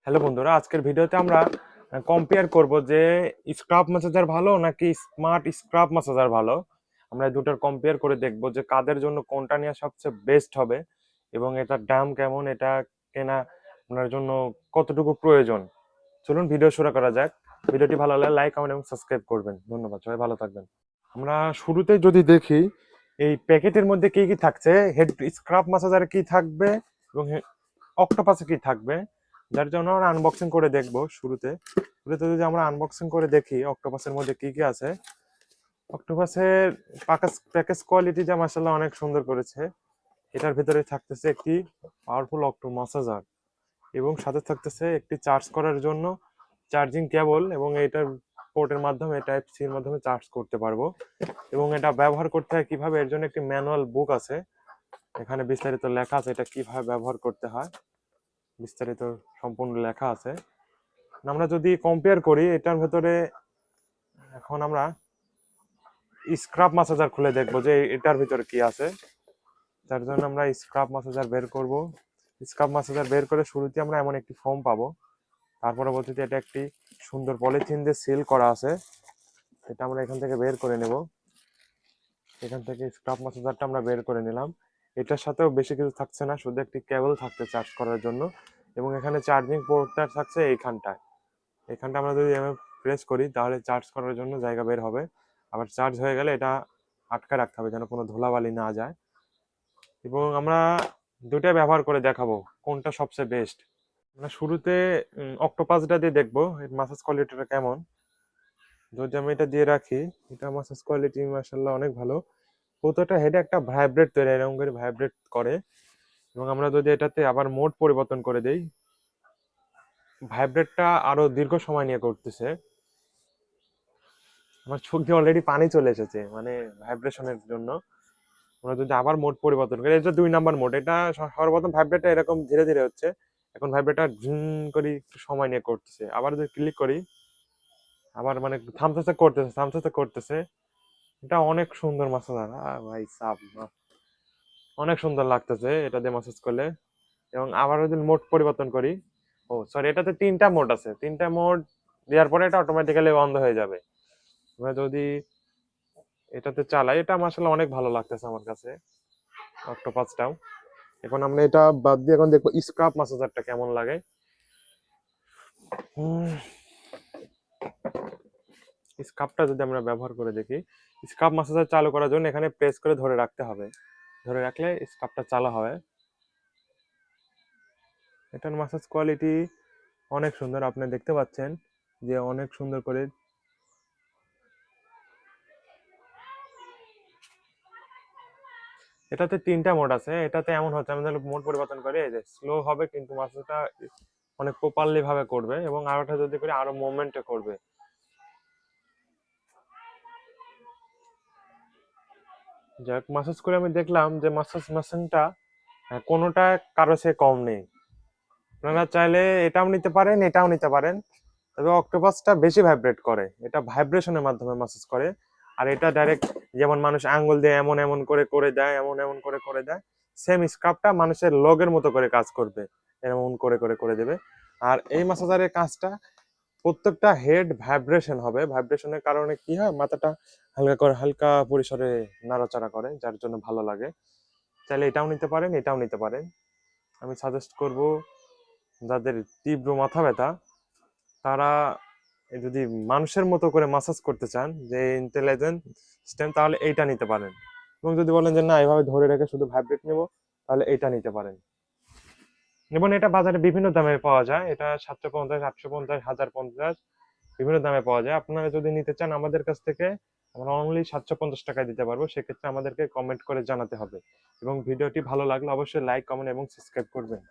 Hello বন্ধুরা, আজকের ভিডিওতে আমরা কম্পেয়ার করব যে স্ক্রাব ম্যাসাজার ভালো নাকি স্মার্ট স্ক্রাব ম্যাসাজার ভালো। আমরা এই দুটোর কম্পেয়ার করে দেখব যে কাদের জন্য কোনটা নেওয়া সবচেয়ে বেস্ট হবে এবং এটার দাম কেমন, এটা কেনা আপনার জন্য কতটুকু প্রয়োজন। চলুন ভিডিও শুরু করা যাক। ভিডিওটি ভালো লাগলে লাইক, কমেন্ট এবং সাবস্ক্রাইব করবেন। ধন্যবাদ, সবাই ভালো থাকবেন। আমরা শুরুতে যদি দেখি এই প্যাকেটের মধ্যে কি কি থাকছে, হেড স্ক্রাব ম্যাসাজারে কি থাকবে এবং অক্টোপাসে কি থাকবে, যার জন্য আমরা আনবক্সিং করে দেখব। শুরুতে শুরুতে যদি আমরা আনবক্সিং করে দেখি অক্টোপাসের মধ্যে কি কি আছে। অক্টোপাসের প্যাকেজ কোয়ালিটি যা মাশাআল্লাহ অনেক সুন্দর করেছে। এটার ভিতরে থাকতেছে একটি পাওয়ারফুল অক্টো ম্যাসাজার এবং সাথে থাকতেছে একটি চার্জ করার জন্য চার্জিং কেবল, এবং এটার পোর্টের মাধ্যমে টাইপ সি এর মাধ্যমে চার্জ করতে পারবো। এবং এটা ব্যবহার করতে হয় কিভাবে, এর জন্য একটি ম্যানুয়াল বুক আছে, এখানে বিস্তারিত লেখা আছে এটা কিভাবে ব্যবহার করতে হয়, বিস্তারিত সম্পূর্ণ লেখা আছে। আমরা যদি কম্পেয়ার করি এটার ভেতরে, এখন আমরা স্ক্রাব ম্যাসাজার খুলে দেখবো যে এটার ভিতরে কি আছে। তার জন্য আমরা স্ক্রাব ম্যাসাজার বের করব। স্ক্রাব ম্যাসাজার বের করে শুরুতে আমরা এমন একটি ফোম পাবো, তার পরবর্তীতে এটা একটি সুন্দর পলিথিন দিয়ে সিল করা আছে, এটা আমরা এখান থেকে বের করে নেব। এখান থেকে স্ক্রাব ম্যাসাজারটা আমরা বের করে নিলাম। এটার সাথেও বেশি কিছু থাকছে না, শুধু একটি কেবল থাকছে চার্জ করার জন্য, এবং এখানে চার্জিং পোর্টটা থাকছে এইখানটায়। এখানটা আমরা যদি প্রেস করি তাহলে চার্জ করার জন্য জায়গা বের হবে। আবার চার্জ হয়ে গেলে এটা আটকে রাখতে হবে যেন কোনো ধুলাবালি না যায়। এবং আমরা দুটাই ব্যবহার করে দেখাবো কোনটা সবচেয়ে বেস্ট। আমরা শুরুতে অক্টোপাসটা দিয়ে দেখবো এর মাসাজ কোয়ালিটিটা কেমন। যদি আমি এটা দিয়ে রাখি, এটা মাসাজ কোয়ালিটি মাশাআল্লাহ অনেক ভালো। প্রত্যেকটা হেডে একটা ভাইব্রেট তৈরি, এরকম করে ভাইব্রেট করে। এবং আমরা যদি এটাতে আবার মোড পরিবর্তন করে দেই, ভাইব্রেটটা আরো দীর্ঘ সময় নিয়ে করতেছে। আমার চোখ দিয়ে অলরেডি পানি চলে এসেছে মানে ভাইব্রেশনের জন্য। আমরা যদি আবার মোড পরিবর্তন করি, এটা 2 নাম্বার মোড, এটা সর্বপ্রথম ভাইব্রেটটা এরকম ধীরে ধীরে হচ্ছে, এখন ভাইব্রেটটা ঝুম করে একটু সময় নিয়ে করতেছে। আবার যদি ক্লিক করি, আবার মানে থামতেছে করতেছে, থামতেছে করতেছে। এটা অনেক সুন্দর মাসাজ, ভাই সাব, অনেক সুন্দর লাগতেছে এটা দিয়ে মাসাজ করলে। এবং আবার যদি মোড পরিবর্তন করি, ও সরি, এটাতে 3টা মোড আছে, 3টা মোড দেওয়ার পরে এটা অটোমেটিক্যালি বন্ধ হয়ে যাবে। আমরা যদি এটাতে চালাই, এটা আসলে অনেক ভালো লাগতেছে আমার কাছে অক্টোপাসটাও। এখন আমরা এটা বাদ দিয়ে এখন দেখবো স্ক্রাব ম্যাসাজারটা কেমন লাগে। স্ক্রাবটা যদি আমরা ব্যবহার করে দেখি, স্ক্রাব ম্যাসাজার চালু করার জন্য এখানে প্রেস করে ধরে রাখতে হবে, ধরে রাখলে স্ক্রাবটা চালু হবে। এটার ম্যাসাজ কোয়ালিটি অনেক সুন্দর, আপনি দেখতে পাচ্ছেন যে অনেক সুন্দর করে। এটাতে 3টা মোড আছে, এটাতে এমন হচ্ছে আমি তাহলে মোড পরিবর্তন করে এই যে স্লো হবে, কিন্তু ম্যাসাজটা অনেক প্রপারলি ভাবে করবে, এবং আরোটা যদি করে আরো মুভমেন্টে করবে। যাক, মাসাজ করে আমি দেখলাম যে মাসাজ মেশিনটা কোনোটা কারো সে কম নেই। আপনারা চাইলে এটাও নিতে পারেন, এটাও নিতে পারেন, তবে অক্টোপাসটা বেশি ভাইব্রেট করে, এটা ভাইব্রেশনের মাধ্যমে মাসাজ করে। আর এটা ডাইরেক্ট, যেমন মানুষ আঙ্গুল দিয়ে এমন এমন করে করে দেয়, এমন এমন করে করে দেয়, সেম স্ক্রাবটা মানুষের লগের মতো করে কাজ করবে, এমন করে করে করে দেবে। আর এই মাসাজারের কাজটা, প্রত্যেকটা হেড ভাইব্রেশন হবে, ভাইব্রেশনের কারণে কি হয়, মাথাটা হালকা করে হালকা পরিসরে নাড়াচাড়া করে, যার জন্য ভালো লাগে। চাইলে এটাও নিতে পারেন, এটাও নিতে পারেন। আমি সাজেস্ট করব যাদের তীব্র মাথা ব্যথা, তারা যদি মানুষের মতো করে মাসাজ করতে চান, যে ইন্টেলিজেন্ট সিস্টেম, তাহলে এইটা নিতে পারেন। এবং যদি বলেন যে না এভাবে ধরে রেখে শুধু ভাইব্রেট নেব, তাহলে এইটা নিতে পারেন। এবং এটা বাজারে বিভিন্ন দামে পাওয়া যায়, এটা 750, 850, 1050 বিভিন্ন দামে পাওয়া যায়। আপনারা যদি নিতে চান আমাদের কাছ থেকে, আমরা অনলি 750 টাকায় দিতে পারবো। সেক্ষেত্রে আমাদেরকে কমেন্ট করে জানাতে হবে। এবং ভিডিওটি ভালো লাগলে অবশ্যই লাইক, কমেন্ট এবং সাবস্ক্রাইব করবেন।